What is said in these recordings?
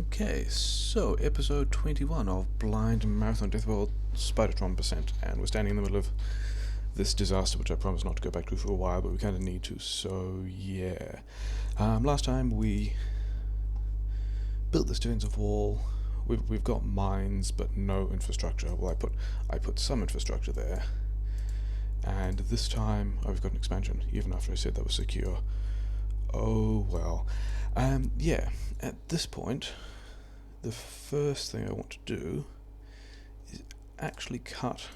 Okay, so episode 21 of Blind Marathon Deathworld Spidertron Percent, and we're standing in the middle of this disaster, which I promise not to go back to for a while, but we kind of need to, so yeah. Last time we built this defensive wall. We've got mines, but no infrastructure. Well, I put some infrastructure there, and this time we've got an expansion, even after I said that was secure. Oh well. Yeah, at this point, the first thing I want to do is actually cut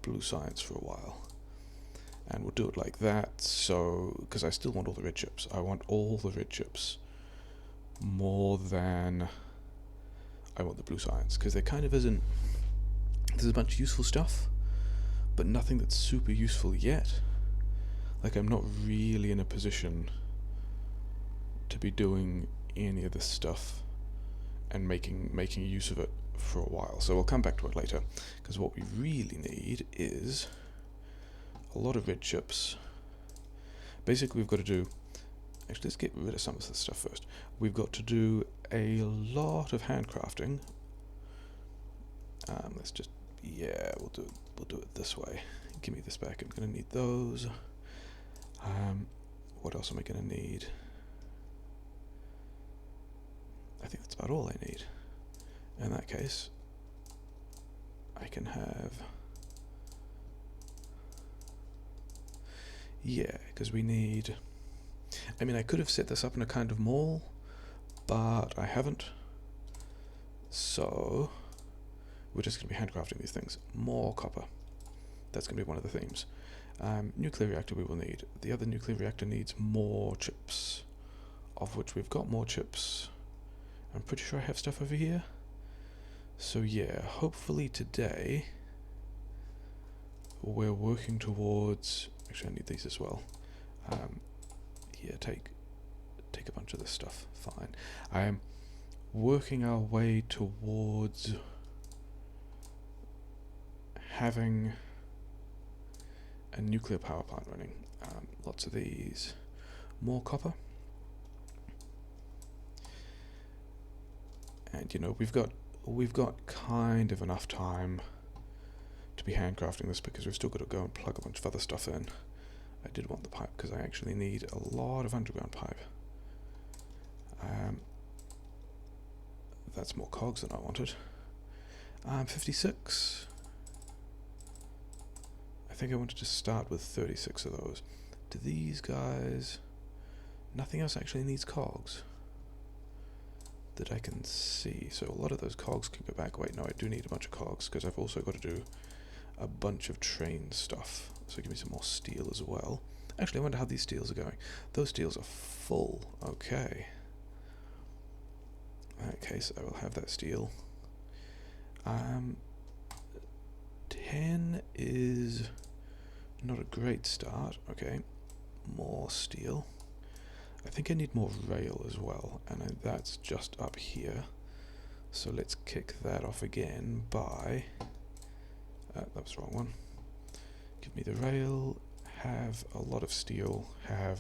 blue science for a while. And we'll do it like that, so, because I still want all the red chips. I want all the red chips more than I want the blue science, because there kind of isn't, there's a bunch of useful stuff, but nothing that's super useful yet. Like, I'm not really in a position to be doing any of this stuff and making use of it for a while. So we'll come back to it later, because what we really need is a lot of red chips. Basically, we've got to do... Actually, let's get rid of some of this stuff first. We've got to do a lot of handcrafting. Let's just... Yeah, we'll do it this way. Give me this back. I'm going to need those. What else am I going to need? I think that's about all I need. In that case, I can have... Yeah, because we need... I mean, I could have set this up in a kind of mall, but I haven't. So, we're just going to be handcrafting these things. More copper. That's going to be one of the themes. Nuclear reactor we will need. The other nuclear reactor needs more chips, of which we've got more chips. I'm pretty sure I have stuff over here. So yeah, hopefully today we're working towards... Actually, I need these as well. Yeah, take a bunch of this stuff. Fine. I am working our way towards having a nuclear power plant running. Lots of these. More copper. And you know, we've got kind of enough time to be handcrafting this, because we've still got to go and plug a bunch of other stuff in. I did want the pipe, because I actually need a lot of underground pipe. That's more cogs than I wanted. 56. I think I wanted to start with 36 of those. Do these guys... Nothing else actually needs cogs that I can see. So a lot of those cogs can go back. Wait, no, I do need a bunch of cogs, because I've also got to do a bunch of train stuff. So give me some more steel as well. Actually, I wonder how these steels are going. Those steels are full. Okay. In that case, I will have that steel. 10 is not a great start. Okay. More steel. I think I need more rail as well, and that's just up here. So let's kick that off again by... that was the wrong one. Give me the rail, have a lot of steel, have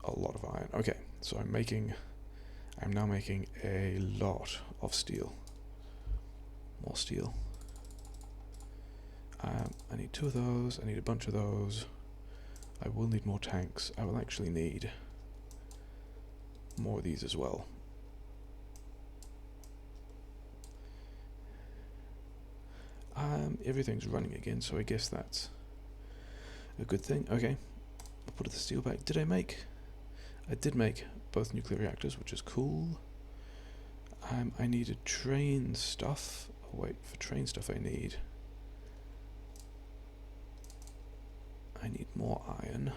a lot of iron. Okay, so I'm now making a lot of steel. More steel. I need 2 of those, I need a bunch of those. I will need more tanks. I will actually need more of these as well. Everything's running again, so I guess that's a good thing. Okay, I'll put the steel back. I did make both nuclear reactors, which is cool. I needed train stuff. Oh wait, for train stuff I need more iron.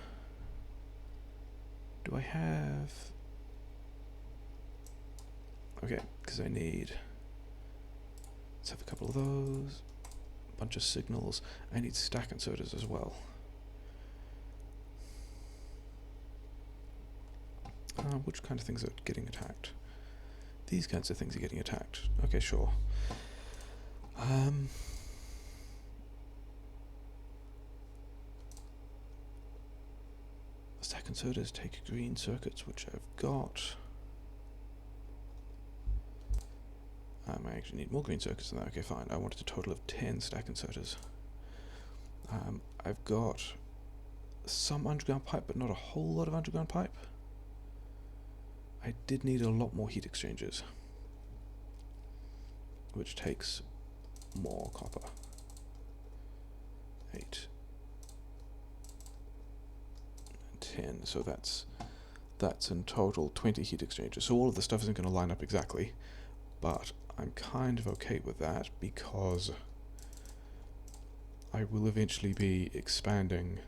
Do I have... Okay, because I need... Let's have a couple of those. A bunch of signals. I need stack inserters as well. Which kind of things are getting attacked? These kinds of things are getting attacked. Okay, sure. Stack inserters take green circuits, which I've got. I actually need more green circuits than that. Okay, fine. I wanted a total of 10 stack inserters. I've got some underground pipe, but not a whole lot of underground pipe. I did need a lot more heat exchangers, which takes more copper. 8, 10. So that's in total 20 heat exchangers. So all of the stuff isn't going to line up exactly, but I'm kind of okay with that because I will eventually be expanding.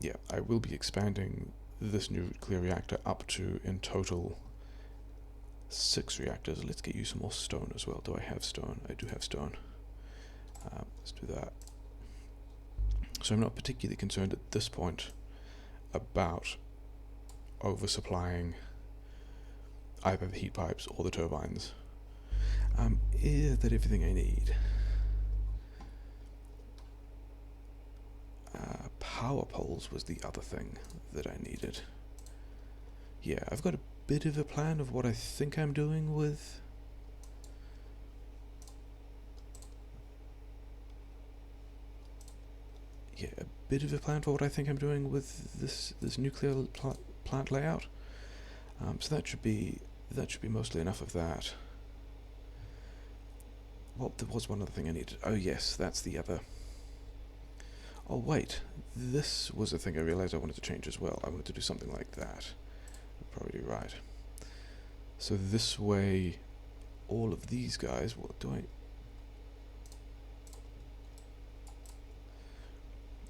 Yeah, I will be expanding this nuclear reactor up to, in total, 6 reactors. Let's get you some more stone as well. Do I have stone? I do have stone. Let's do that. So I'm not particularly concerned at this point about oversupplying either the heat pipes or the turbines. Is that everything I need? Power poles was the other thing that I needed. Yeah, I've got a bit of a plan of what I think I'm doing with this nuclear plant layout. So that should be mostly enough of that. Well, there was one other thing I needed. Oh yes, that's the other. Oh wait, this was a thing I realized I wanted to change as well. I wanted to do something like that. You're probably right. So this way, all of these guys. What do I?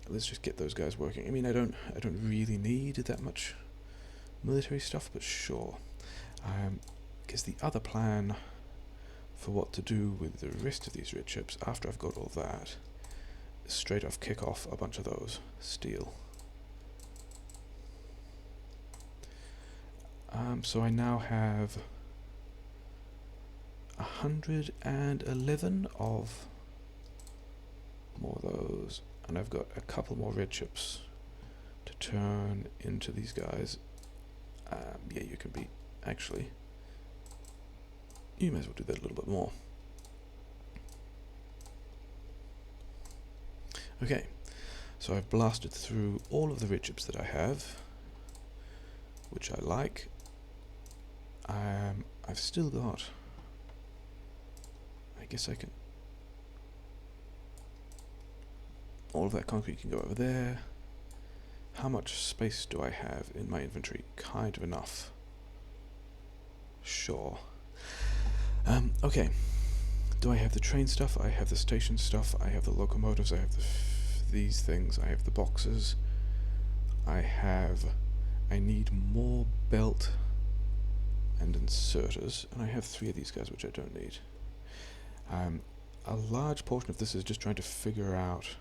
Let's just get those guys working. I mean, I don't really need that much military stuff, but sure. Because the other plan for what to do with the rest of these red chips after I've got all that is straight off kick off a bunch of those steel. So I now have 111 of more of those, and I've got a couple more red chips to turn into these guys. Yeah, you can be, actually, you may as well do that a little bit more. Okay, so I've blasted through all of the red chips that I have, which I like. I've still got, I guess I can, all of that concrete can go over there. How much space do I have in my inventory? Kind of enough. Sure. Okay. Do I have the train stuff? I have the station stuff. I have the locomotives. I have these things. I have the boxes. I need more belt and inserters, and I have 3 of these guys, which I don't need. A large portion of this is just trying to figure out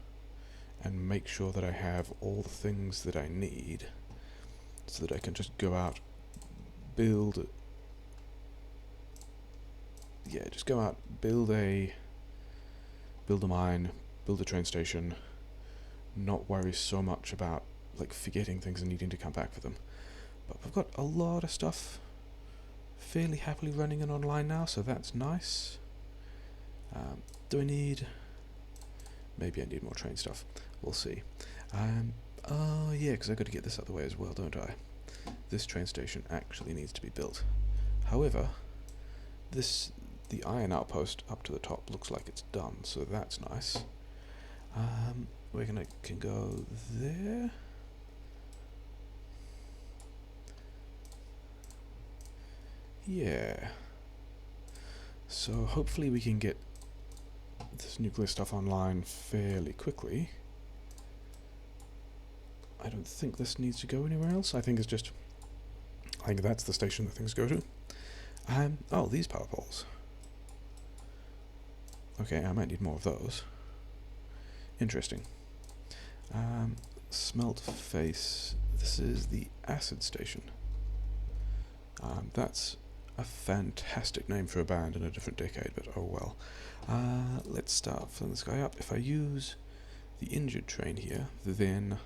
and make sure that I have all the things that I need so that I can just go out, build a mine, build a train station, not worry so much about like forgetting things and needing to come back for them. But I've got a lot of stuff fairly happily running and online now, so that's nice. Do I need... Maybe I need more train stuff. We'll see. Oh yeah, because I've got to get this out of the way as well, don't I? This train station actually needs to be built. However, the iron outpost up to the top looks like it's done, so that's nice. We can go there. Yeah. So hopefully we can get this nuclear stuff online fairly quickly. I don't think this needs to go anywhere else. I think that's the station that things go to. Oh, these power poles. Okay, I might need more of those. Interesting. Smelt face. This is the acid station. That's a fantastic name for a band in a different decade, but oh well. Let's start filling this guy up. If I use the injured train here, then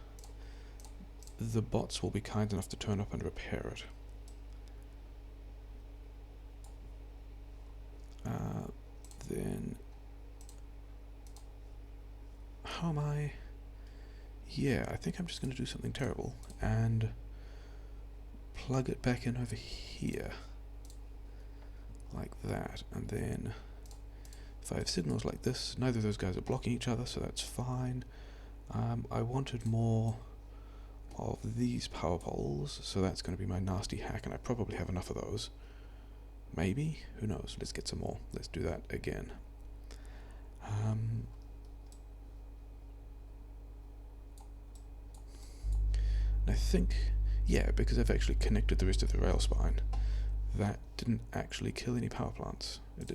the bots will be kind enough to turn up and repair it. Then how am I? Yeah, I think I'm just going to do something terrible and plug it back in over here like that, and then if I have signals like this, neither of those guys are blocking each other, so that's fine. I wanted more of these power poles, so that's going to be my nasty hack, and I probably have enough of those. Maybe? Who knows? Let's get some more. Let's do that again. I think, yeah, because I've actually connected the rest of the rail spine, that didn't actually kill any power plants. It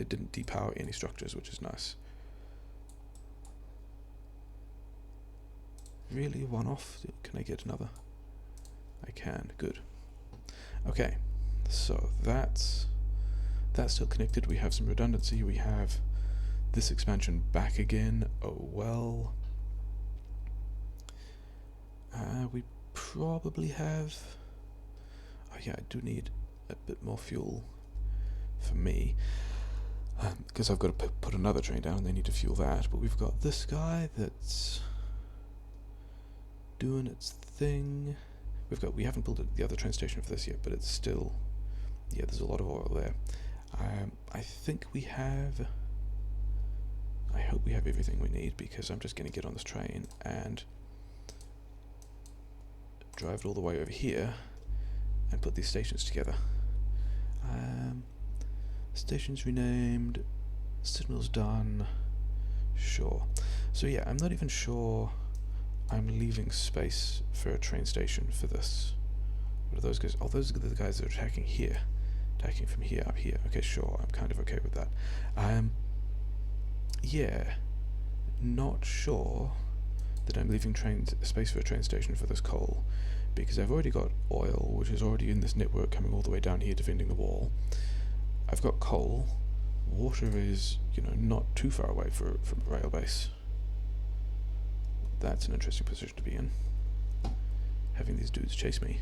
didn't depower any structures, which is nice. Really? One off? Can I get another? I can. Good. Okay, so that's still connected. We have some redundancy. We have this expansion back again. Oh well. We probably have... Oh yeah, I do need a bit more fuel for me. Because I've got to put another train down and they need to fuel that. But we've got this guy that's doing its thing. We haven't built the other train station for this yet, but it's still... Yeah, there's a lot of oil there. I think we have... I hope we have everything we need, because I'm just going to get on this train and drive it all the way over here and put these stations together. Stations renamed, signals done, sure. So yeah, I'm not even sure I'm leaving space for a train station for this. What are those guys? Oh, those are the guys that are attacking here. Attacking from here up here. Okay, sure, I'm kind of okay with that. Yeah, not sure that I'm leaving space for a train station for this coal, because I've already got oil, which is already in this network coming all the way down here defending the wall. I've got coal. Water is, not too far away from a rail base. That's an interesting position to be in, having these dudes chase me.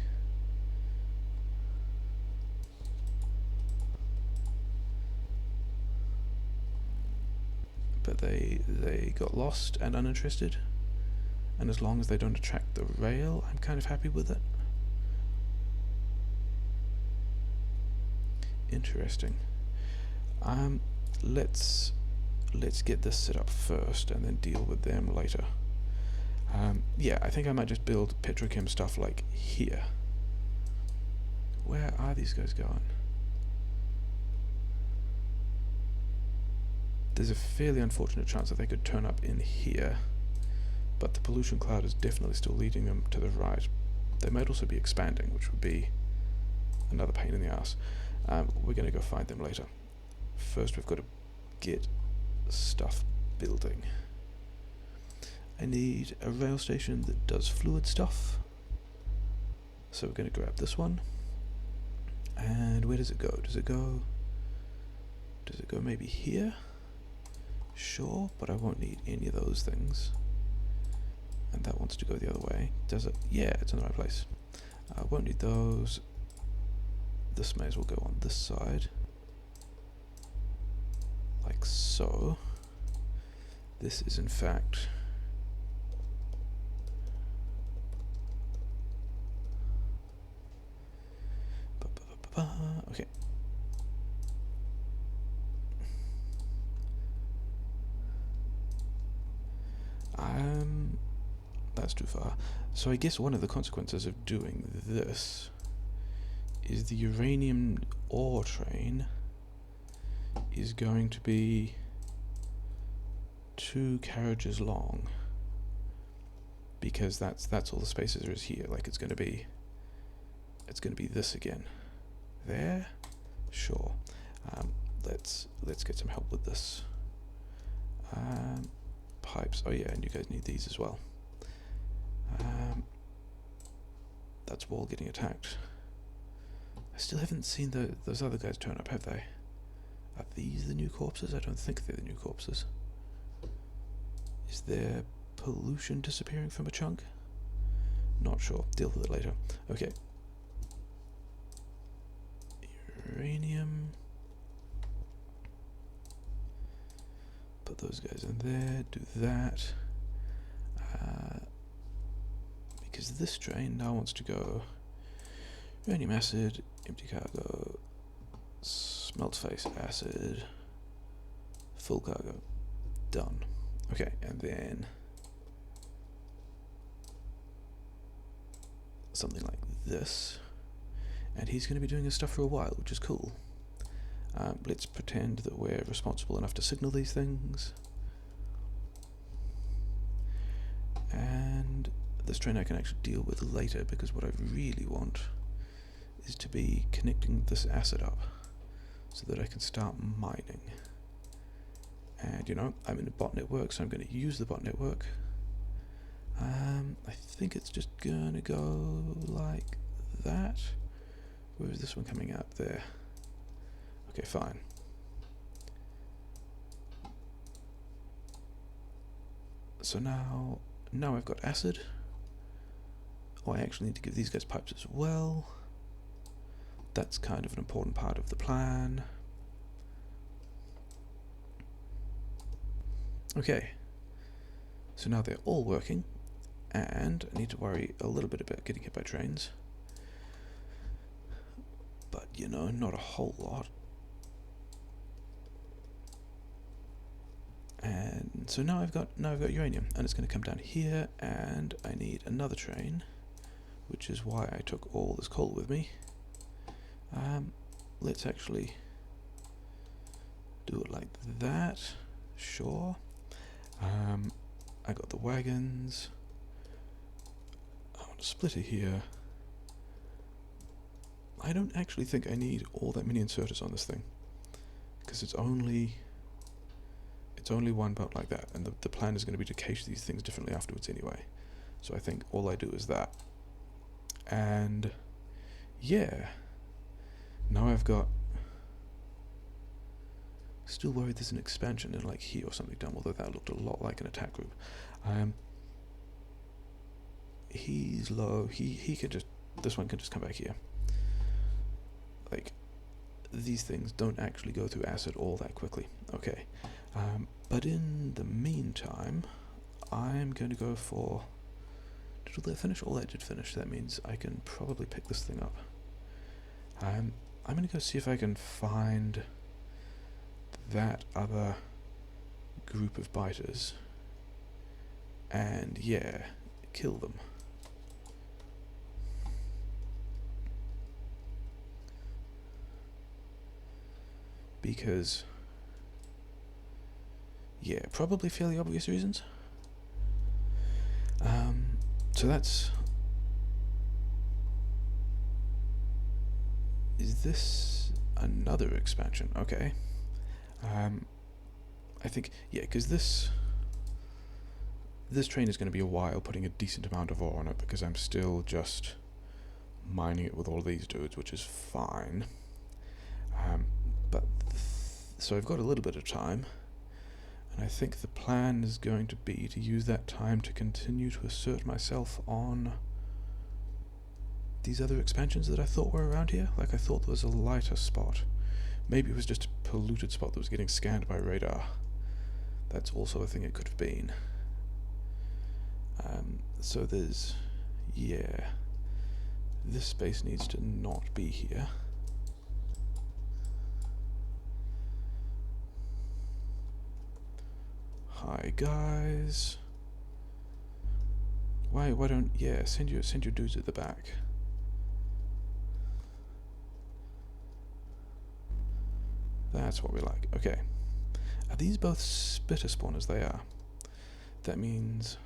But they got lost and uninterested, and as long as they don't attract the rail, I'm kind of happy with it. Interesting. Let's get this set up first and then deal with them later. Yeah, I think I might just build petrochem stuff like here. Where are these guys going? There's a fairly unfortunate chance that they could turn up in here, but the pollution cloud is definitely still leading them to the right. They might also be expanding, which would be another pain in the ass. We're going to go find them later. First, we've got to get stuff building. I need a rail station that does fluid stuff, so we're going to grab this one. And where does it go? Does it go maybe here? Sure, but I won't need any of those things. And that wants to go the other way. Does it? Yeah, it's in the right place. I won't need those. This may as well go on this side. Like so. This is in fact... Okay. That's too far. So I guess one of the consequences of doing this is the uranium ore train is going to be 2 carriages long, because that's all the space there is here. Like it's going to be this again. There, sure. Let's get some help with this. Pipes. Oh yeah, and you guys need these as well. That's wall getting attacked. I still haven't seen those other guys turn up, have they? Are these the new corpses? I don't think they're the new corpses. Is there pollution disappearing from a chunk? Not sure. Deal with it later. Okay. Uranium. put those guys in there, do that. Because this train now wants to go uranium acid, empty cargo, smelt face acid, full cargo. Done. Okay, and then something like this. And he's going to be doing his stuff for a while, which is cool. Let's pretend that we're responsible enough to signal these things. And this train I can actually deal with later, because what I really want is to be connecting this acid up so that I can start mining. And you know, I'm in a bot network, so I'm going to use the bot network. I think it's just going to go like that. Where is this one coming out? There. Okay, fine. So now I've got acid. Oh, I actually need to give these guys pipes as well. That's kind of an important part of the plan. Okay. So now they're all working, and I need to worry a little bit about getting hit by trains. But, you know, not a whole lot. And so now I've got uranium, and it's going to come down here, and I need another train, which is why I took all this coal with me. Let's actually do it like that. Sure. I got the wagons. I want a splitter here. I don't actually think I need all that many inserters on this thing, because it's only one belt like that, and the plan is going to be to cache these things differently afterwards anyway. So I think all I do is that. And yeah, now I've got, still worried there's an expansion in like here or something done, although that looked a lot like an attack group. He's low, he could just, this one can just come back here. Like, these things don't actually go through acid all that quickly. Okay, but in the meantime, I'm going to go for, did all that finish? All that did finish. That means I can probably pick this thing up. I'm going to go see if I can find that other group of biters, and yeah, kill them. Because, yeah, probably fairly obvious reasons. So that's... Is this another expansion? Okay. I think, yeah, because this train is going to be a while putting a decent amount of ore on it, because I'm still just mining it with all these dudes, which is fine. So I've got a little bit of time, and I think the plan is going to be to use that time to continue to assert myself on these other expansions that I thought were around here. Like, I thought there was a lighter spot. Maybe it was just a polluted spot that was getting scanned by radar. That's also a thing it could have been. So there's, yeah, this space needs to not be here. Hi guys. Why don't, yeah, send your dudes at the back. That's what we like. Okay. Are these both spitter spawners? They are. That means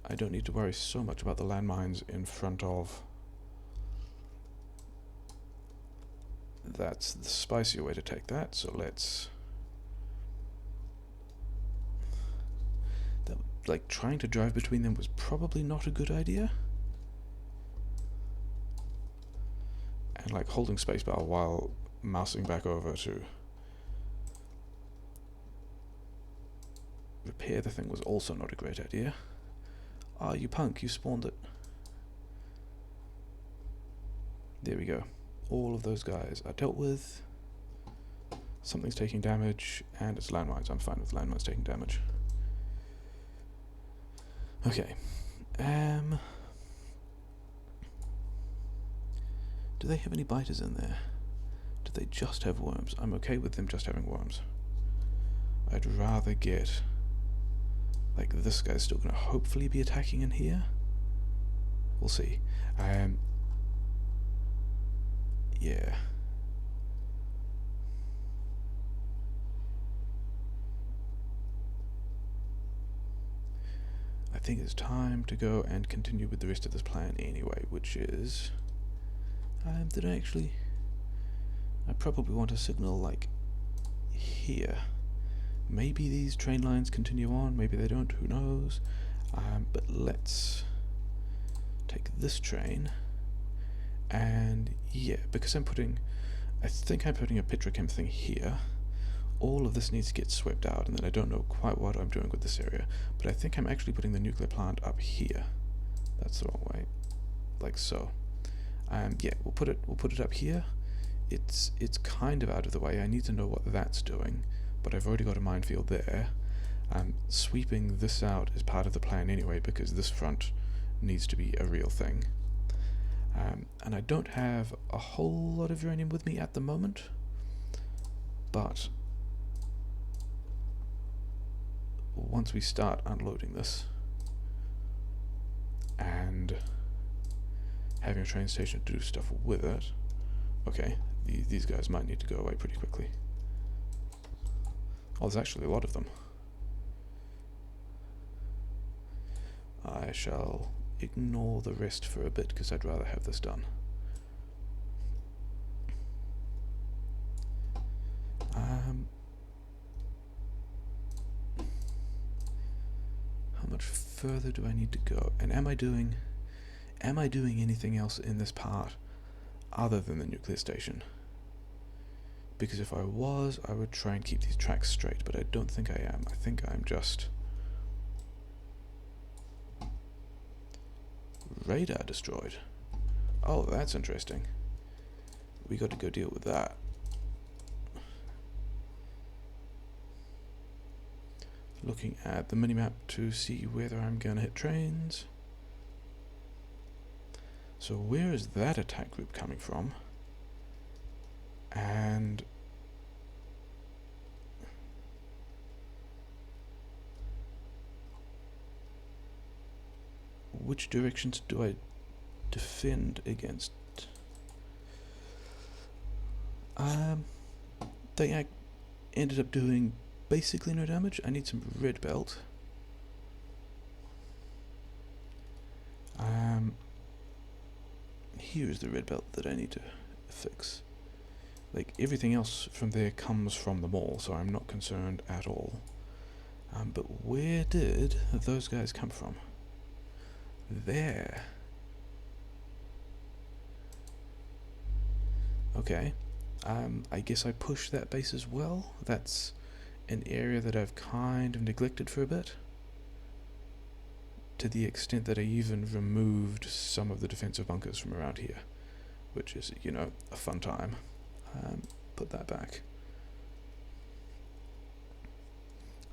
I don't need to worry so much about the landmines in front of. That's the spicier way to take that, so let's... Like, trying to drive between them was probably not a good idea. And like holding spacebar while mousing back over to repair the thing was also not a great idea. Ah, you punk, you spawned it. There we go. All of those guys are dealt with. Something's taking damage, and it's landmines. I'm fine with landmines taking damage. Okay. Do they have any biters in there? Do they just have worms? I'm okay with them just having worms. I'd rather get... like, this guy's still going to hopefully be attacking in here. We'll see. Yeah. I think it's time to go and continue with the rest of this plan anyway, which is... did I actually... I probably want a signal, like, here. Maybe these train lines continue on, maybe they don't, who knows. But let's take this train, and yeah, because I think I'm putting a petrochem thing here. All of this needs to get swept out, and then I don't know quite what I'm doing with this area, but I think I'm actually putting the nuclear plant up here. That's the wrong way, like so. Yeah, we'll put it up here. It's kind of out of the way. I need to know what that's doing, but I've already got a minefield there. Sweeping this out is part of the plan anyway, because this front needs to be a real thing. And I don't have a whole lot of uranium with me at the moment, but once we start unloading this and having a train station to do stuff with it, okay, these guys might need to go away pretty quickly. Oh, there's actually a lot of them. I shall ignore the rest for a bit because I'd rather have this done. How much further do I need to go? And am I doing anything else in this part other than the nuclear station? Because if I was, I would try and keep these tracks straight, but I don't think I am. I think I'm just... radar destroyed. Oh, that's interesting. We got to go deal with that. Looking at the minimap to see whether I'm going to hit trains. So where is that attack group coming from? And which directions do I defend against? They ended up doing basically no damage. I need some red belt. Here's the red belt that I need to fix. Like, everything else from there comes from the mall, so I'm not concerned at all. But where did those guys come from? There. Okay. I guess I push that base as well. That's an area that I've kind of neglected for a bit, to the extent that I even removed some of the defensive bunkers from around here, which is, you know, a fun time. Put that back.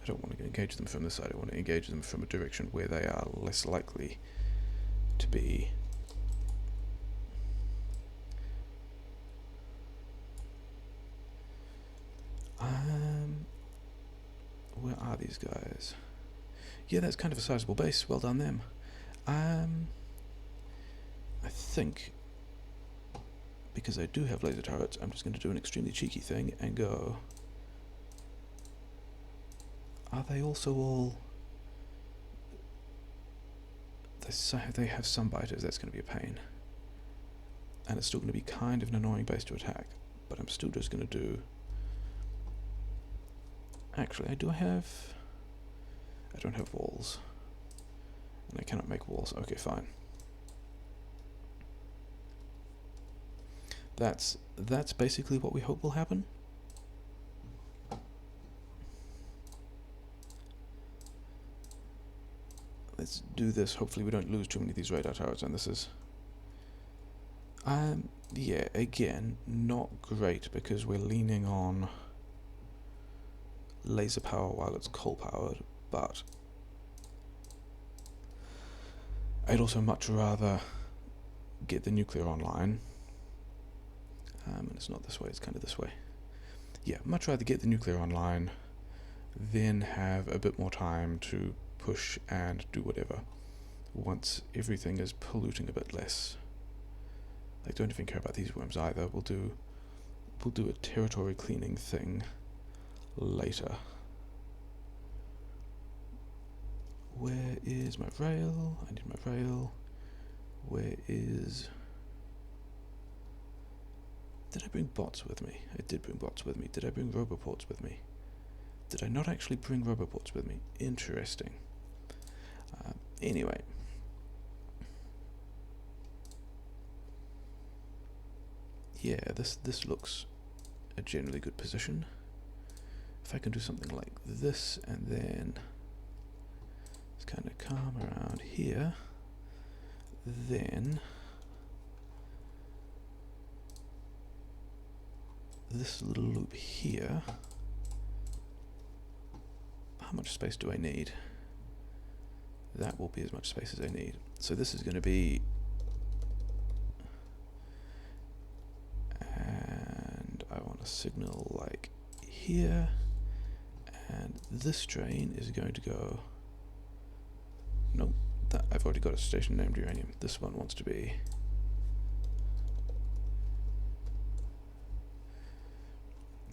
I don't want to engage them from this side. I want to engage them from a direction where they are less likely to be. Where are these guys? Yeah, that's kind of a sizable base. Well done them. I think, because I do have laser turrets, I'm just going to do an extremely cheeky thing and go... Are they also all... They have some biters. That's going to be a pain. And it's still going to be kind of an annoying base to attack. But I'm still just going to do... Actually, I don't have walls. And I cannot make walls. Okay, fine. That's basically what we hope will happen. Let's do this. Hopefully we don't lose too many of these radar towers, and this is... yeah, again, not great, because we're leaning on laser power while it's coal powered, but I'd also much rather get the nuclear online. And it's not this way, it's kind of this way. Yeah, much rather get the nuclear online, then have a bit more time to push and do whatever once everything is polluting a bit less. I don't even care about these worms either. We'll do a territory cleaning thing later. Where is my rail? I need my rail. Where is... Did I bring bots with me? I did bring bots with me. Did I bring roboports with me? Did I not actually bring roboports with me? Interesting. Anyway. Yeah, this looks a generally good position. If I can do something like this and then just kind of come around here, then this little loop here, how much space do I need? That will be as much space as I need. So this is going to be, and I want a signal like here, and this train is going to go, nope, that I've already got a station named uranium. This one wants to be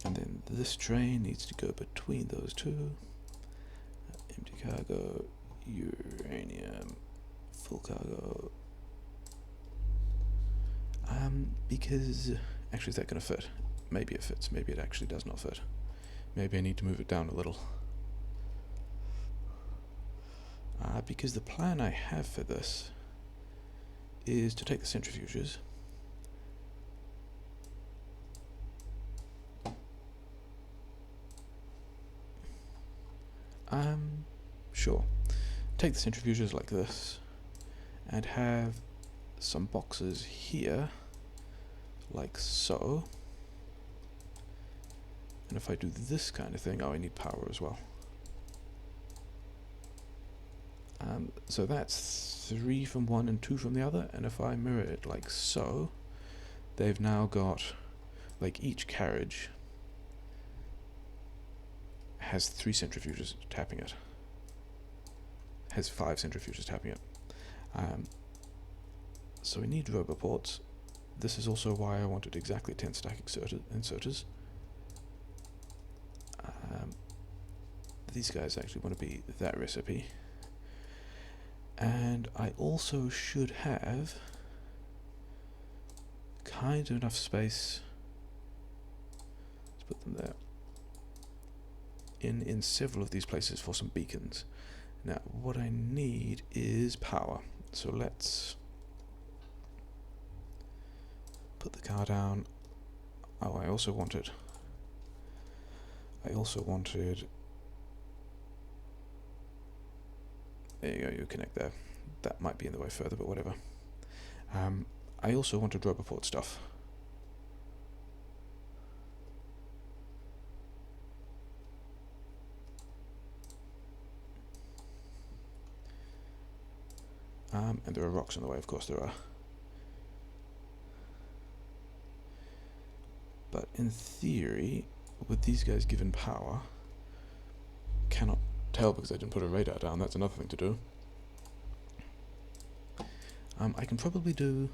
and then this train needs to go between those two. Empty cargo, uranium, full cargo. Because actually, is that going to fit? Maybe it fits. Maybe it actually does not fit. Maybe I need to move it down a little. Because the plan I have for this is to take the centrifuges, sure, take the centrifuges like this and have some boxes here like so, and if I do this kind of thing, oh, I need power as well. So that's 3 from one and 2 from the other, and if I mirror it like so, they've now got, like, each carriage has 3 centrifuges tapping it. Has 5 centrifuges tapping it. So we need roboports. This is also why I wanted exactly 10 stack inserters. These guys actually want to be that recipe. And I also should have kind of enough space. Let's put them there. In several of these places for some beacons. Now, what I need is power. So let's put the car down. Oh, I also wanted. There you go, you connect there. That might be in the way further, but whatever. I also wanted roboport stuff. And there are rocks in the way, of course there are. But in theory, with these guys given power, cannot tell because I didn't put a radar down, that's another thing to do. I can probably do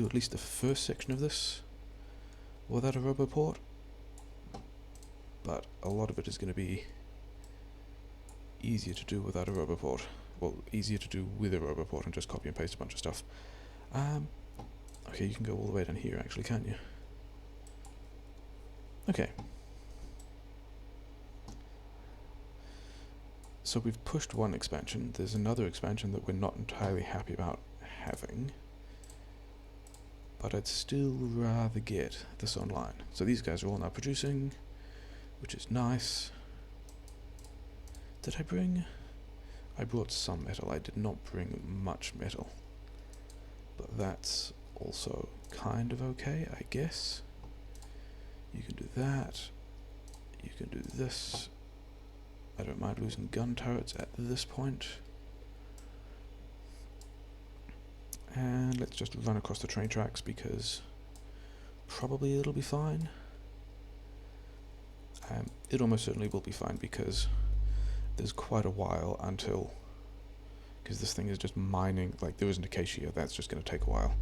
at least the first section of this without a roboport, but a lot of it is going to be easier to do without a roboport. Well, easier to do with a roboport and just copy and paste a bunch of stuff. Okay, you can go all the way down here actually, can't you? Okay. So we've pushed one expansion. There's another expansion that we're not entirely happy about having, but I'd still rather get this online. So these guys are all now producing, which is nice. Did I bring? I brought some metal. I did not bring much metal, but that's also kind of okay, I guess. You can do that. You can do this. I don't mind losing gun turrets at this point. And let's just run across the train tracks because probably it'll be fine. It almost certainly will be fine because there's quite a while until, because this thing is just mining, like there isn't a cache here, that's just going to take a while.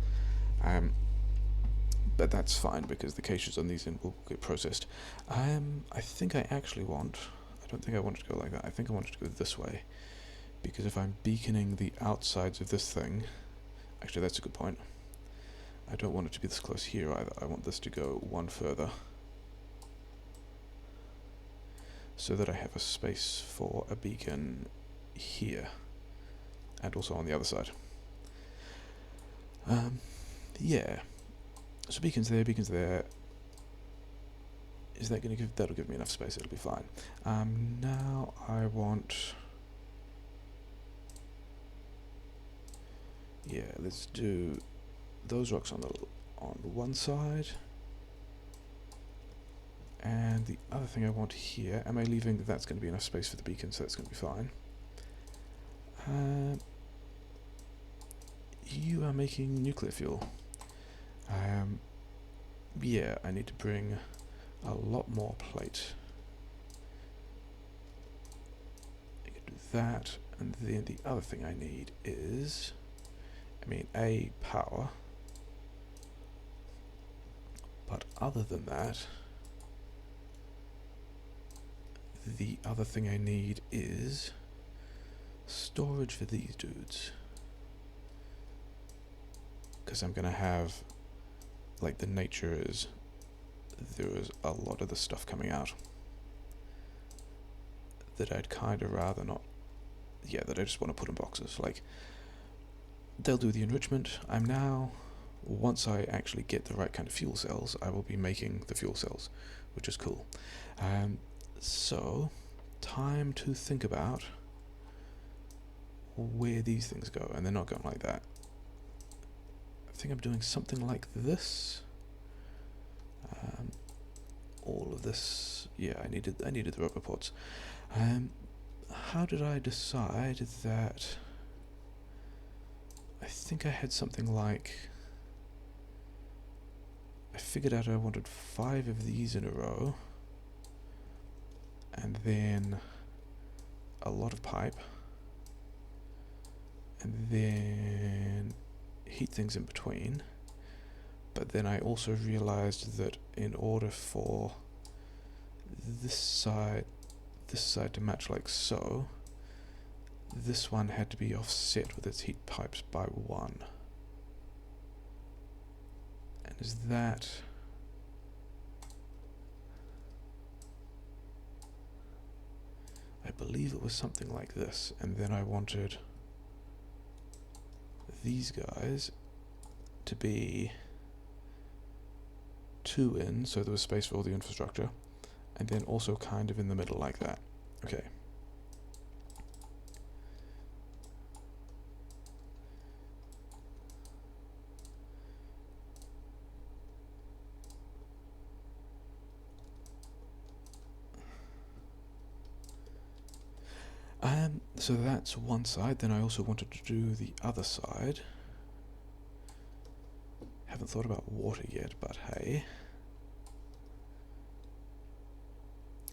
But that's fine because the caches on these will get processed. I think I actually want, I don't think I want it to go like that, I think I want it to go this way. Because if I'm beaconing the outsides of this thing, actually that's a good point. I don't want it to be this close here either, I want this to go one further. So that I have a space for a beacon here. And also on the other side. Yeah. So beacons there, beacons there. Is that going to give, that'll give me enough space, it'll be fine. Now I want, yeah, let's do those rocks on one side. And the other thing I want here, am I leaving, that's going to be enough space for the beacon, so that's going to be fine. You are making nuclear fuel. Yeah, I need to bring a lot more plate. I can do that, and then the other thing I need is, power. But other than that, the other thing I need is storage for these dudes. Because I'm going to have, like, the nature is, there is a lot of the stuff coming out that I'd kind of rather not, yeah, that I just want to put in boxes. Like, they'll do the enrichment. I'm now, once I actually get the right kind of fuel cells, I will be making the fuel cells, which is cool. So, time to think about where these things go, and they're not going like that. I think I'm doing something like this. All of this, yeah, I needed the rubber ports. How did I decide that? I think I had something like, I figured out I wanted 5 of these in a row, and then a lot of pipe, and then heat things in between. But then I also realized that in order for this side to match like so, this one had to be offset with its heat pipes by 1. And is that, I believe it was something like this, and then I wanted these guys to be 2 in, so there was space for all the infrastructure, and then also kind of in the middle like that. Okay. So that's one side, then I also wanted to do the other side. Haven't thought about water yet, but hey.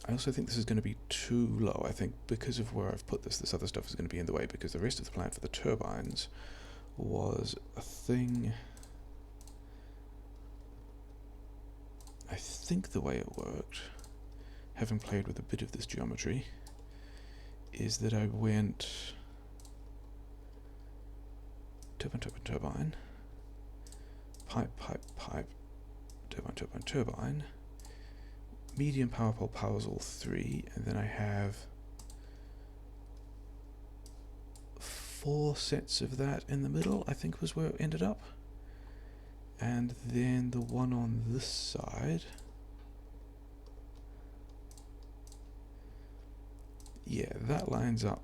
I also think this is going to be too low. I think because of where I've put this other stuff is going to be in the way, because the rest of the plan for the turbines was a thing. I think the way it worked, having played with a bit of this geometry, is that I went turbine, turbine, turbine, pipe, pipe, pipe, turbine, turbine, turbine, medium power pole powers all 3, and then I have 4 sets of that in the middle, I think was where it ended up. And then the one on this side, yeah, that lines up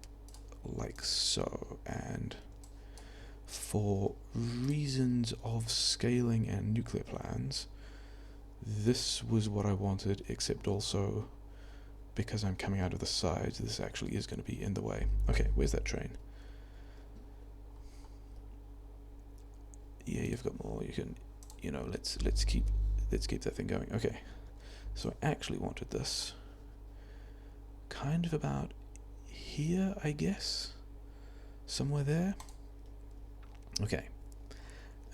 like so, and for reasons of scaling and nuclear plans, this was what I wanted, except also because I'm coming out of the sides, this actually is going to be in the way. Okay, where's that train? Yeah, you've got more. You can, let's keep that thing going. Okay, so I actually wanted this kind of about here, I guess, somewhere there. Okay,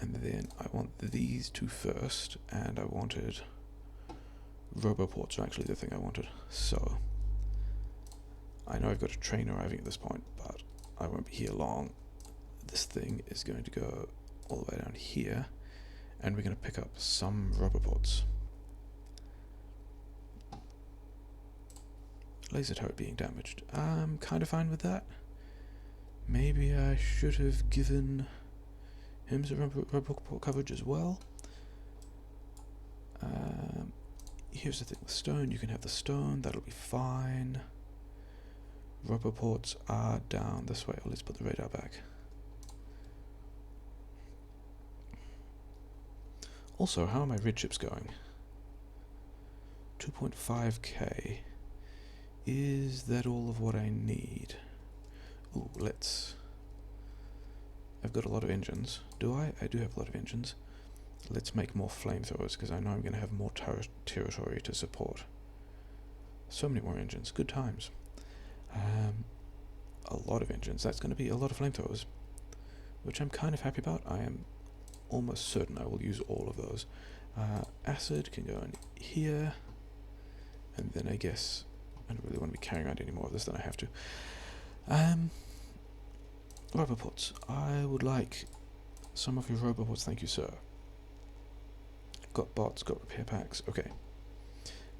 and then I want these two first, and I wanted roboports are actually the thing I wanted. So I know I've got a train arriving at this point, but I won't be here long. This thing is going to go all the way down here, and we're going to pick up some roboports. Laser turret being damaged. I'm kind of fine with that. Maybe I should have given him some roboport coverage as well. Here's the thing with stone. You can have the stone. That'll be fine. Roboports are down this way. Oh, let's put the radar back. Also, how are my redships going? 2.5k. Is that all of what I need? Ooh, I've got a lot of engines. Do I? I do have a lot of engines. Let's make more flamethrowers, because I know I'm going to have more territory to support. So many more engines. Good times. A lot of engines. That's going to be a lot of flamethrowers, which I'm kind of happy about. I am almost certain I will use all of those. Acid can go in here, and then I guess I don't really want to be carrying around any more of this than I have to. Roboports. I would like some of your roboports, thank you, sir. Got bots, got repair packs. Okay.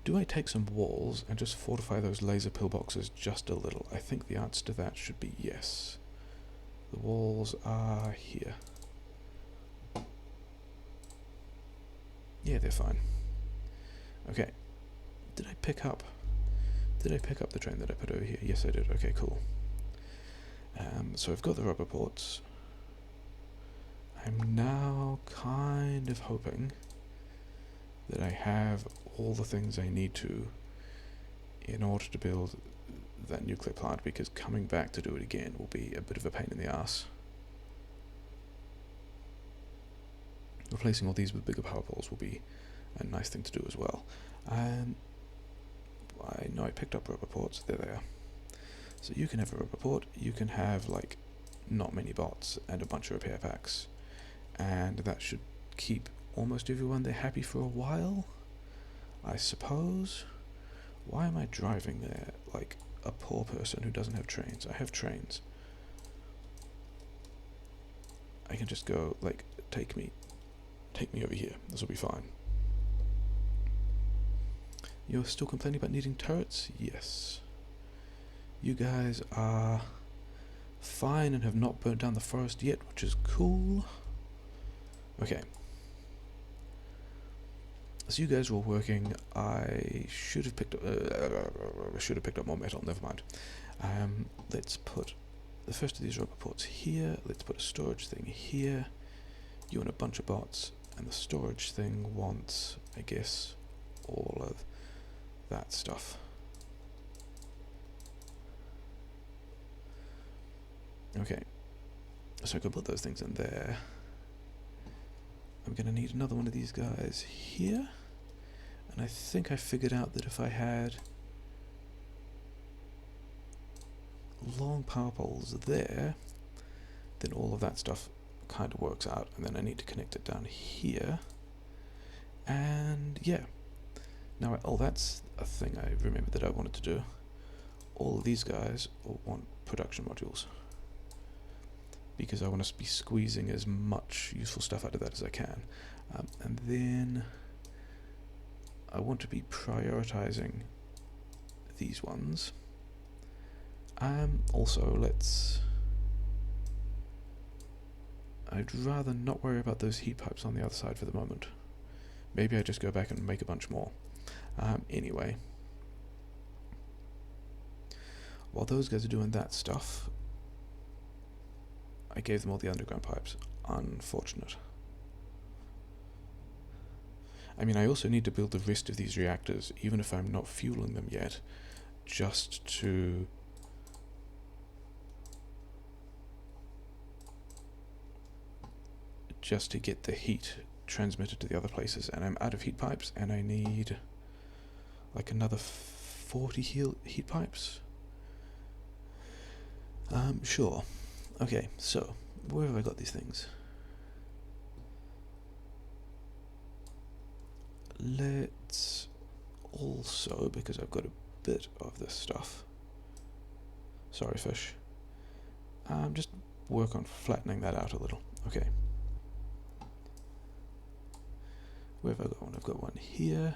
Do I take some walls and just fortify those laser pillboxes just a little? I think the answer to that should be yes. The walls are here. Yeah, they're fine. Okay. Did I pick up the train that I put over here? Yes, I did. Okay, cool. So I've got the roboports. I'm now kind of hoping that I have all the things I need to in order to build that nuclear plant, because coming back to do it again will be a bit of a pain in the ass. Replacing all these with bigger power poles will be a nice thing to do as well. I know I picked up roboports. There they are. So you can have a roboport, you can have like not many bots and a bunch of repair packs, and that should keep almost everyone there happy for a while, I suppose. Why am I driving there like a poor person who doesn't have trains? I have trains. I can just go like take me over here. This will be fine. You're still complaining about needing turrets? Yes. You guys are fine and have not burnt down the forest yet, which is cool. Okay. As you guys were working, I should have picked up more metal. Never mind. Let's put the first of these roboports here. Let's put a storage thing here. You want a bunch of bots, and the storage thing wants, I guess, all of that stuff. Okay, so I can put those things in there. I'm going to need another one of these guys here, and I think I figured out that if I had long power poles there, then all of that stuff kind of works out, and then I need to connect it down here, and yeah. Now, that's a thing I remember that I wanted to do. All of these guys will want production modules, because I want to be squeezing as much useful stuff out of that as I can. And then I want to be prioritizing these ones. Also, I'd rather not worry about those heat pipes on the other side for the moment. Maybe I just go back and make a bunch more. Anyway, while those guys are doing that stuff, I I gave them all the underground pipes. Unfortunate. I mean, I also need to build the rest of these reactors, even if I'm not fueling them yet, just to get the heat transmitted to the other places. And I'm out of heat pipes, and I need like another 40 heat pipes. Sure. Okay, so where have I got these things? Let's also, because I've got a bit of this stuff, sorry fish, just work on flattening that out a little. Okay. Where have I got one? I've got one here.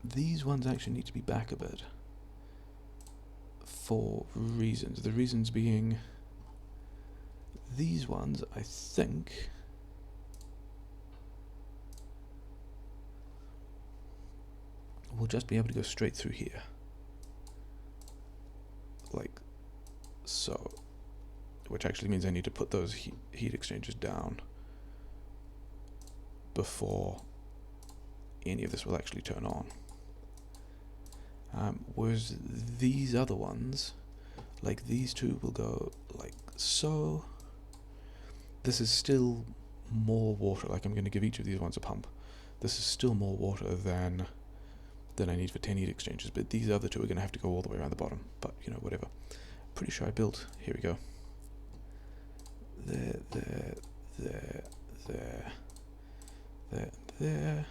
These ones actually need to be back a bit for reasons. The reasons being, these ones, I think, will just be able to go straight through here. Like so. Which actually means I need to put those heat exchangers down before any of this will actually turn on. Whereas these other ones, like these two, will go like so. This is still more water. Like, I'm going to give each of these ones a pump. This is still more water than I need for 10 heat exchangers, but these other two are going to have to go all the way around the bottom. But, you know, whatever. Pretty sure I built, here we go. There, there, there, there, there, there.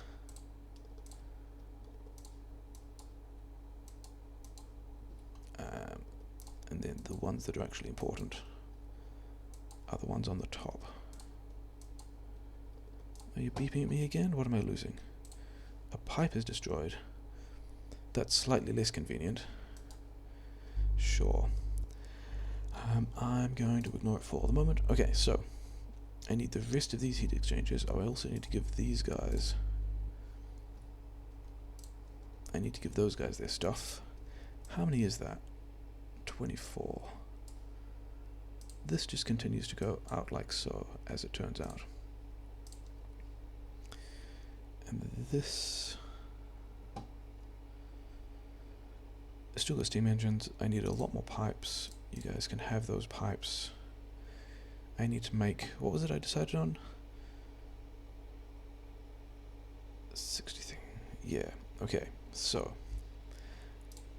And then the ones that are actually important are the ones on the top. Are you beeping at me again? What am I losing? A pipe is destroyed. That's slightly less convenient. Sure. I'm going to ignore it for the moment. Okay, so I need the rest of these heat exchangers. Oh, I also need to give these guys... I need to give those guys their stuff. How many is that? 24. This just continues to go out like so, as it turns out. And this... still got steam engines. I need a lot more pipes. You guys can have those pipes. I need to make... what was it I decided on? 60 thing. Yeah, okay. So,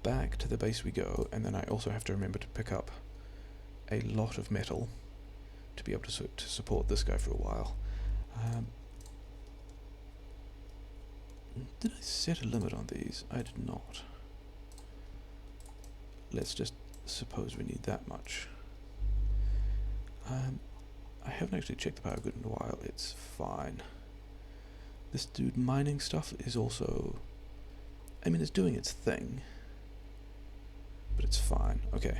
back to the base we go, and then I also have to remember to pick up a lot of metal to be able to support this guy for a while. Did I set a limit on these? I did not. Let's just suppose we need that much. I haven't actually checked the power grid in a while. It's fine. This dude mining stuff is also... I mean, it's doing its thing, but it's fine. Okay.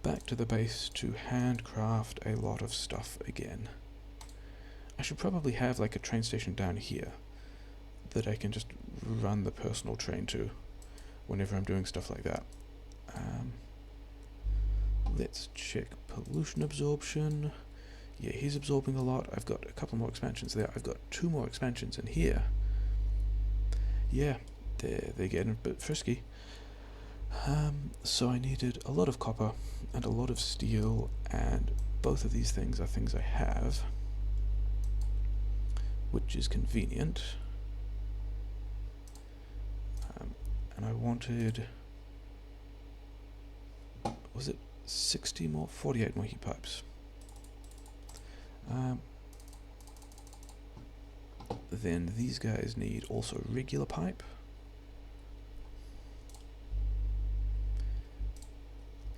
Back to the base to handcraft a lot of stuff again. I should probably have like a train station down here that I can just run the personal train to whenever I'm doing stuff like that. Let's check pollution absorption. Yeah, he's absorbing a lot. I've got a couple more expansions there. I've got 2 more expansions in here. Yeah, they're getting a bit frisky. So I needed a lot of copper and a lot of steel, and both of these things are things I have, which is convenient. And I wanted, was it 60 more? 48 more heat pipes. Then these guys need also regular pipe.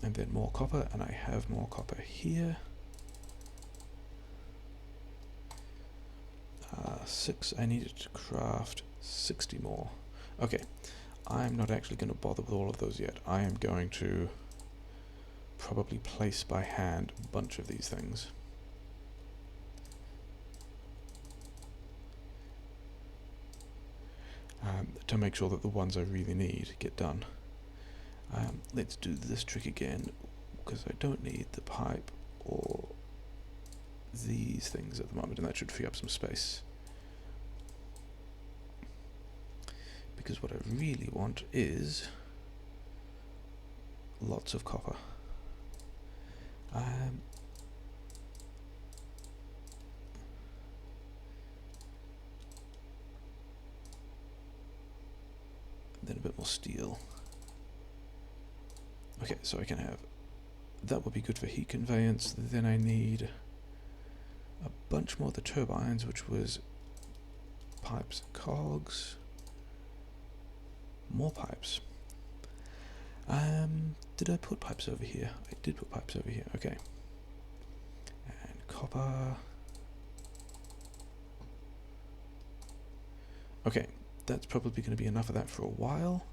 And then more copper, and I have more copper here. 6, I needed to craft 60 more. Okay, I'm not actually going to bother with all of those yet. I am going to probably place by hand a bunch of these things. To make sure that the ones I really need get done. Let's do this trick again, because I don't need the pipe or these things at the moment, and that should free up some space. Because what I really want is lots of copper. Then a bit more steel. Okay, so I can have, that would be good for heat conveyance. Then I need a bunch more of the turbines, which was pipes and cogs. More pipes. Did I put pipes over here? I did put pipes over here, okay. And copper. Okay, that's probably going to be enough of that for a while.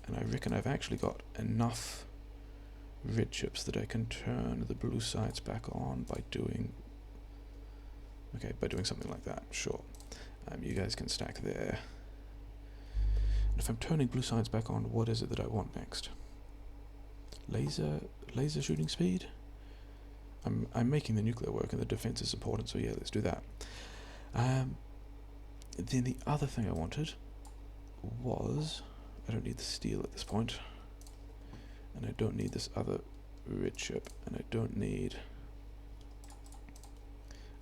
And I reckon I've actually got enough red chips that I can turn the blue sides back on by doing... Okay, by doing something like that, sure. You guys can stack there. And if I'm turning blue sides back on, what is it that I want next? Laser shooting speed? I'm making the nuclear work and the defense is important, so yeah, let's do that. Then the other thing I wanted was... I don't need the steel at this point. And I don't need this other red chip. And I don't need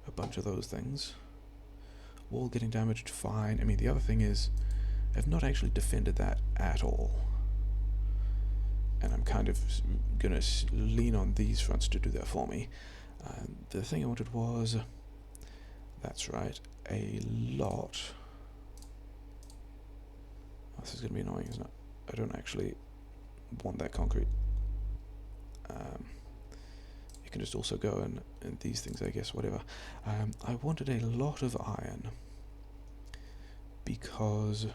a bunch of those things. Wall getting damaged, fine. I mean, the other thing is, I've not actually defended that at all. And I'm kind of going to lean on these fronts to do that for me. The thing I wanted was, that's right, a lot. Oh, this is going to be annoying, isn't it? I don't actually want that concrete. You can just also go and these things, I guess, whatever. I wanted a lot of iron because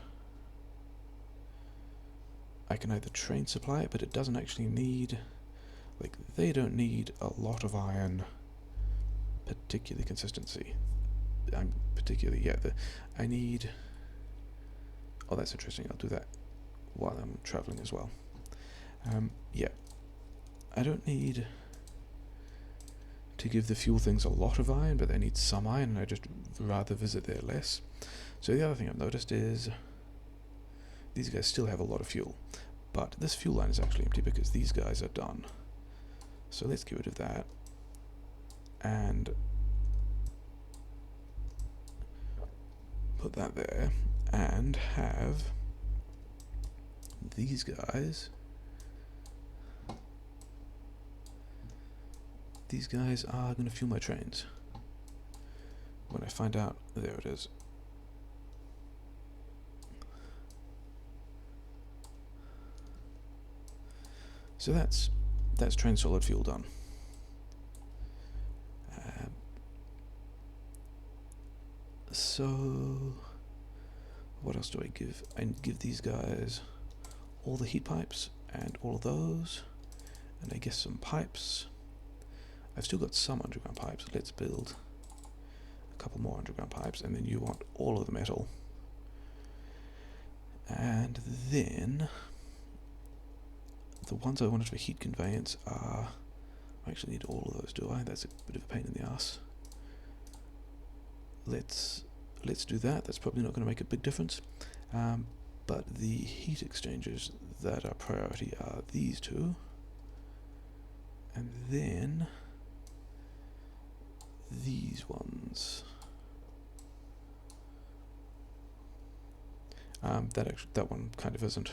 I can either train supply it, but it doesn't actually need, like, they don't need a lot of iron, particularly consistency. I need, oh, that's interesting, I'll do that while I'm traveling as well. Yeah, I don't need to give the fuel things a lot of iron, but they need some iron, and I just rather visit there less. So the other thing I've noticed is these guys still have a lot of fuel, but this fuel line is actually empty because these guys are done. So let's get rid of that and put that there and have these guys. These guys are going to fuel my trains. When I find out, there it is. So that's train solid fuel done. So what else do I give? I give these guys all the heat pipes and all of those, and I guess some pipes. I've still got some underground pipes. Let's build a couple more underground pipes, and then you want all of the metal. And then the ones I wanted for heat conveyance are... I actually need all of those, do I? That's a bit of a pain in the ass. Let's do that. That's probably not going to make a big difference. But the heat exchangers that are priority are these two. And then these ones. That one kind of isn't,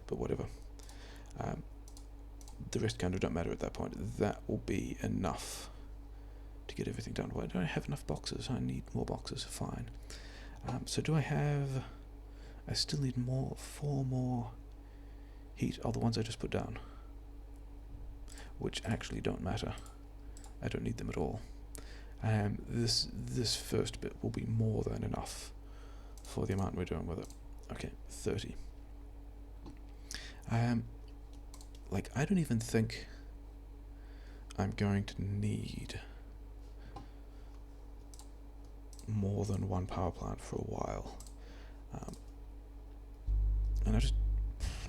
but whatever. The rest kind of don't matter at that point. That will be enough to get everything done. Why don't I have enough boxes? I need more boxes. Fine. So do I have... I still need 4 more heat. Oh, the ones I just put down, which actually don't matter. I don't need them at all. This first bit will be more than enough for the amount we're doing with it. Okay, 30. Like, I don't even think I'm going to need more than one power plant for a while. And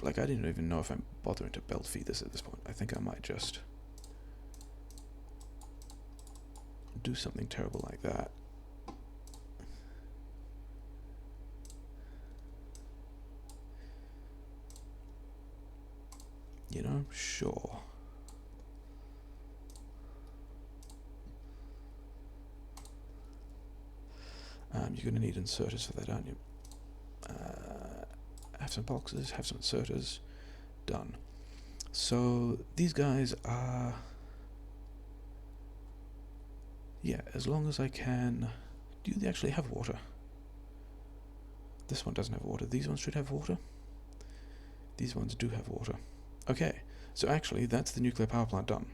like, I didn't even know if I'm bothering to belt feed this at this point. I think I might just do something terrible like that. You know, sure. You're going to need inserters for that, aren't you? Have some boxes, have some inserters. Done. So these guys are... yeah, as long as I can... do they actually have water? This one doesn't have water. These ones should have water. These ones do have water. Okay, so actually that's the nuclear power plant done.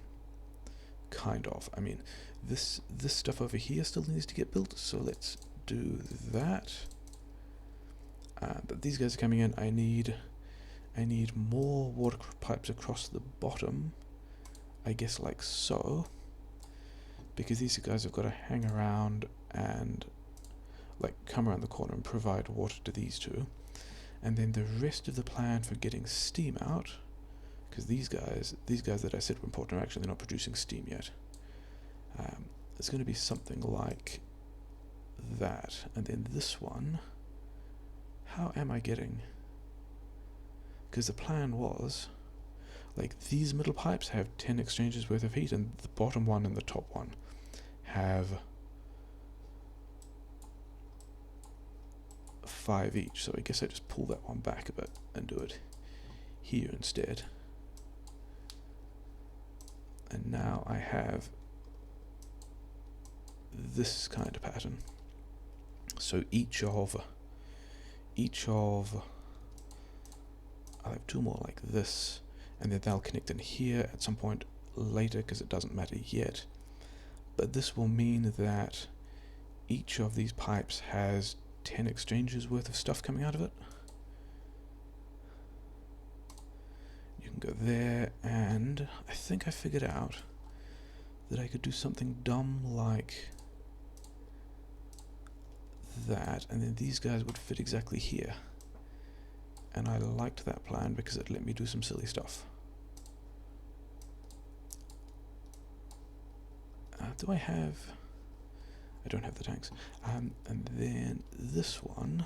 Kind of. I mean, this stuff over here still needs to get built, so let's do that. But these guys are coming in. I need more water pipes across the bottom, I guess, like so, because these guys have got to hang around and like come around the corner and provide water to these two. And then the rest of the plan for getting steam out, because these guys that I said were important are actually not producing steam yet. It's going to be something like that. And then this one, how am I getting? Because the plan was, like, these middle pipes have 10 exchanges worth of heat, and the bottom one and the top one have 5 each. So I guess I just pull that one back a bit and do it here instead. And now I have this kind of pattern. So each of I'll have 2 more like this, and then they'll connect in here at some point later, because it doesn't matter yet. But this will mean that each of these pipes has 10 exchanges worth of stuff coming out of it. You can go there, and I think I figured out that I could do something dumb like that, and then these guys would fit exactly here. And I liked that plan because it let me do some silly stuff. Do I have... I don't have the tanks. And then this one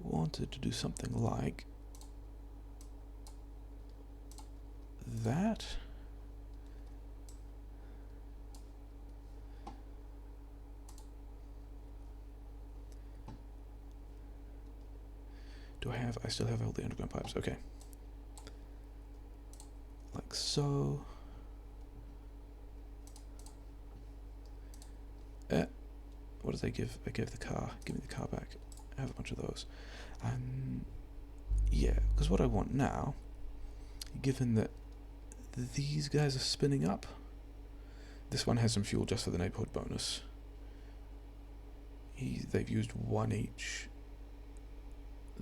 wanted to do something like that. I still have all the underground pipes, okay. Like so. What did I give? I gave the car. Give me the car back. I have a bunch of those. Yeah, because what I want now, given that these guys are spinning up, this one has some fuel just for the neighborhood bonus. They've used 1 each.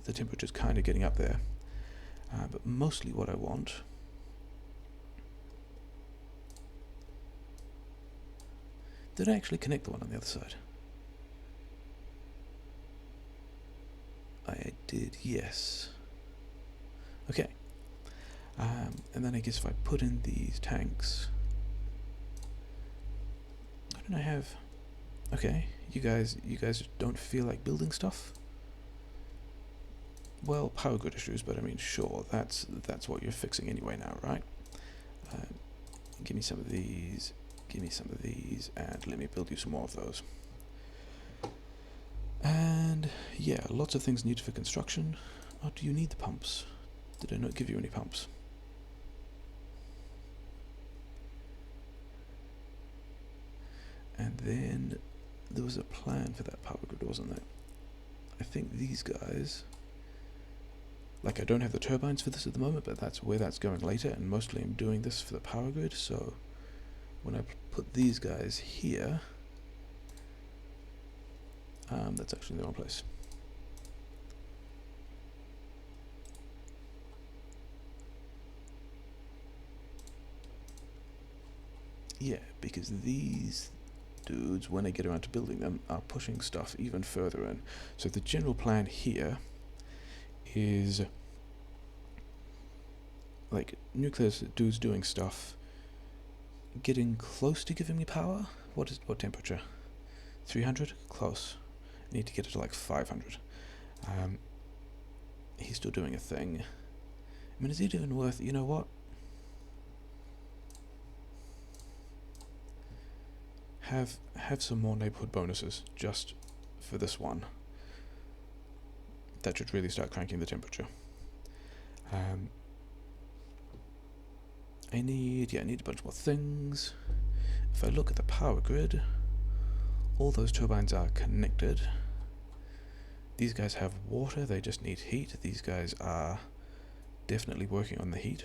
The temperature's kind of getting up there, but mostly what I want did I actually connect the one on the other side? I did, yes. Okay, and then I guess if I put in these tanks, what did I have? Okay, you guys don't feel like building stuff? Well, power grid issues, but I mean, sure, that's what you're fixing anyway now, right? Give me some of these, and let me build you some more of those. And yeah, lots of things needed for construction. Oh, do you need the pumps? Did I not give you any pumps? And then there was a plan for that power grid, wasn't there? I think these guys... like, I don't have the turbines for this at the moment, but that's where that's going later, and mostly I'm doing this for the power grid, so when I put these guys here, that's actually in the wrong place. Yeah, because these dudes, when I get around to building them, are pushing stuff even further in. So the general plan here is like, nuclear dude's doing stuff, getting close to giving me power. What temperature? 300? Close. I need to get it to like 500. He's still doing a thing. I mean, is it even worth... You know what? Have some more neighborhood bonuses just for this one. That should really start cranking the temperature. I need a bunch more things. If I look at the power grid, all those turbines are connected. These guys have water, they just need heat. These guys are definitely working on the heat.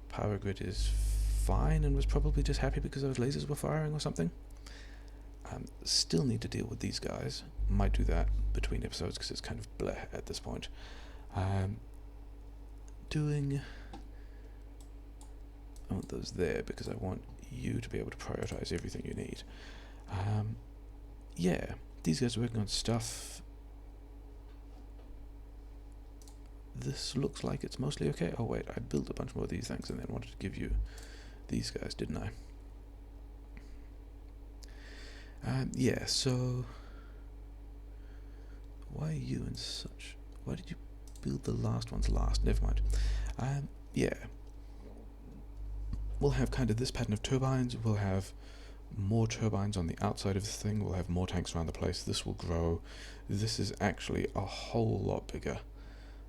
Power grid is fine and was probably just happy because those lasers were firing or something. Still need to deal with these guys. Might do that between episodes because it's kind of bleh at this point. Doing... I want those there because I want you to be able to prioritize everything you need. Yeah, these guys are working on stuff. This looks like it's mostly okay. Oh wait, I built a bunch more of these things and then wanted to give you these guys, didn't I? Yeah, so... Why are you in such... Why did you build the last ones last? Never mind. Yeah. We'll have kind of this pattern of turbines. We'll have more turbines on the outside of this thing. We'll have more tanks around the place. This will grow. This is actually a whole lot bigger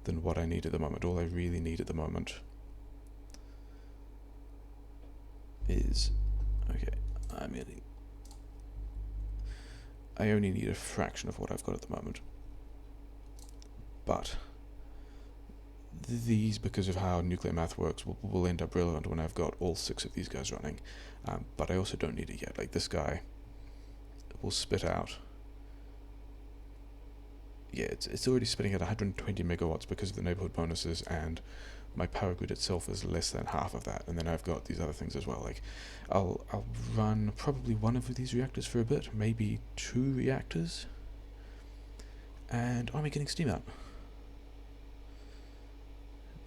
than what I need at the moment. All I really need at the moment is... Okay, I only need a fraction of what I've got at the moment. But these, because of how nuclear math works, will end up relevant when I've got all 6 of these guys running. But I also don't need it yet. Like, this guy will spit out... Yeah, it's already spitting at 120 megawatts because of the neighborhood bonuses, and my power grid itself is less than half of that. And then I've got these other things as well. Like, I'll run probably one of these reactors for a bit, maybe 2 reactors. And am I getting steam out?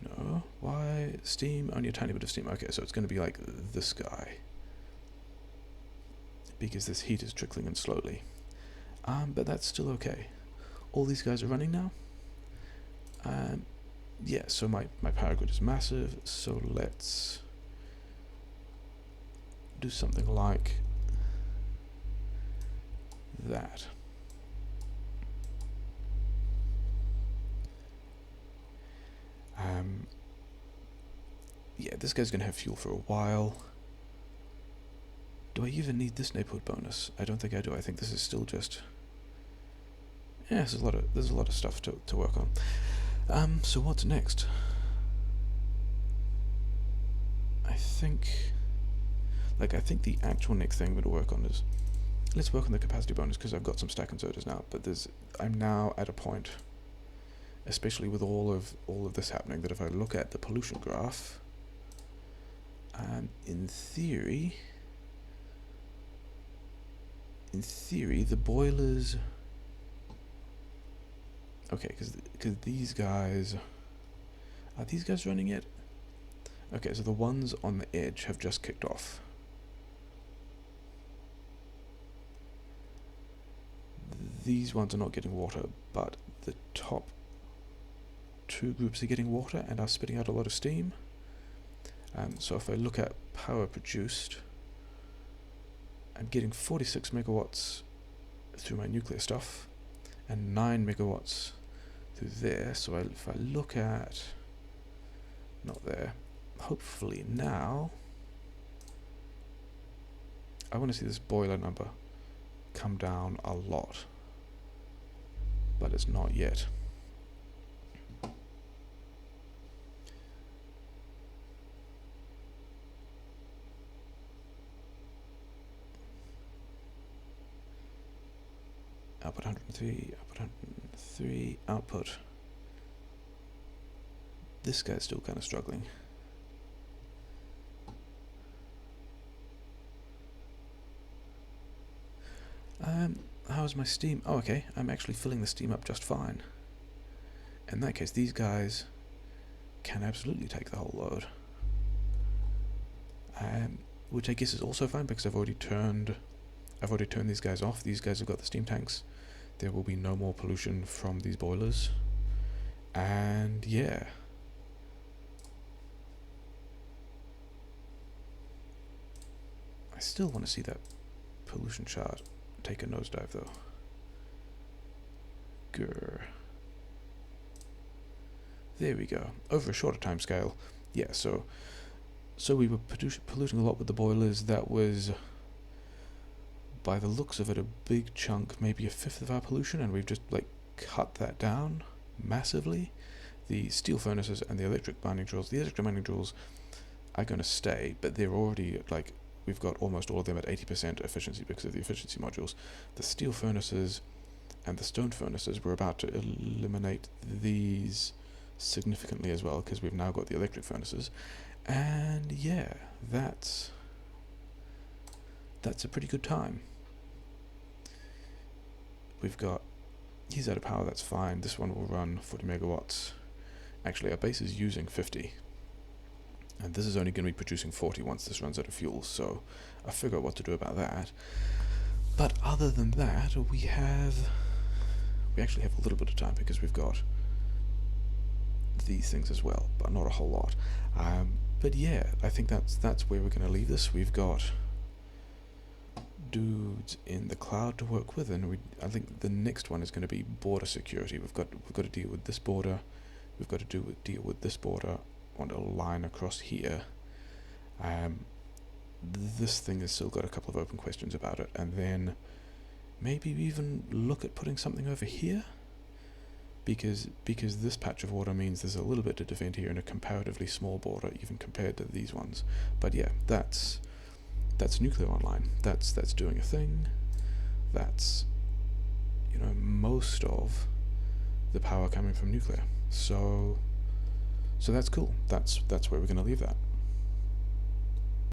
No. Why steam? Only a tiny bit of steam. Okay, so it's going to be like this guy, because this heat is trickling in slowly. But that's still okay. All these guys are running now. Yeah, so my power grid is massive, so let's do something like that. Yeah, this guy's going to have fuel for a while. Do I even need this neighborhood bonus? I don't think I do. I think this is still just... Yeah, there's a lot of stuff to work on. So what's next? I think the actual next thing I'm going to work on is... Let's work on the capacity bonus, because I've got some stack inserters now, but I'm now at a point, especially with all of this happening, that if I look at the pollution graph, in theory, the boilers... Okay, because these guys... Are these guys running yet? Okay, so the ones on the edge have just kicked off. These ones are not getting water, but the top 2 groups are getting water and are spitting out a lot of steam. So if I look at power produced, I'm getting 46 megawatts through my nuclear stuff and 9 megawatts through there. So if I look at... Not there. Hopefully now... I want to see this boiler number come down a lot. But it's not yet. Output 103, output 103, output. This guy's still kind of struggling. How's my steam? Oh, okay, I'm actually filling the steam up just fine. In that case, these guys can absolutely take the whole load. which I guess is also fine because I've already turned these guys off. These guys have got the steam tanks. There will be no more pollution from these boilers. And yeah. I still want to see that pollution chart take a nosedive though. Grr. There we go. Over a shorter time scale. Yeah, so we were polluting a lot with the boilers. That was, by the looks of it, a big chunk, maybe a fifth of our pollution, and we've just like cut that down massively. The steel furnaces and the electric mining drills. The electric mining drills are going to stay, but they're already like, we've got almost all of them at 80% efficiency because of the efficiency modules. The steel furnaces and the stone furnaces, we're about to eliminate these significantly as well because we've now got the electric furnaces. And yeah, that's a pretty good time. We've got, he's out of power, that's fine. This one will run 40 megawatts. Actually, our base is using 50. And this is only going to be producing 40 once this runs out of fuel, so I'll figure out what to do about that. But other than that, we actually have a little bit of time because we've got these things as well, but not a whole lot. But yeah, I think that's where we're going to leave this. We've got dudes in the cloud to work with, and I think the next one is going to be border security. We've got to deal with this border. We've got to deal with this border on a line across here. This thing has still got a couple of open questions about it, and then maybe even look at putting something over here, because this patch of water means there's a little bit to defend here in a comparatively small border even compared to these ones. But yeah, that's nuclear online. That's doing a thing. That's, you know, most of the power coming from nuclear. So that's cool. That's where we're going to leave that.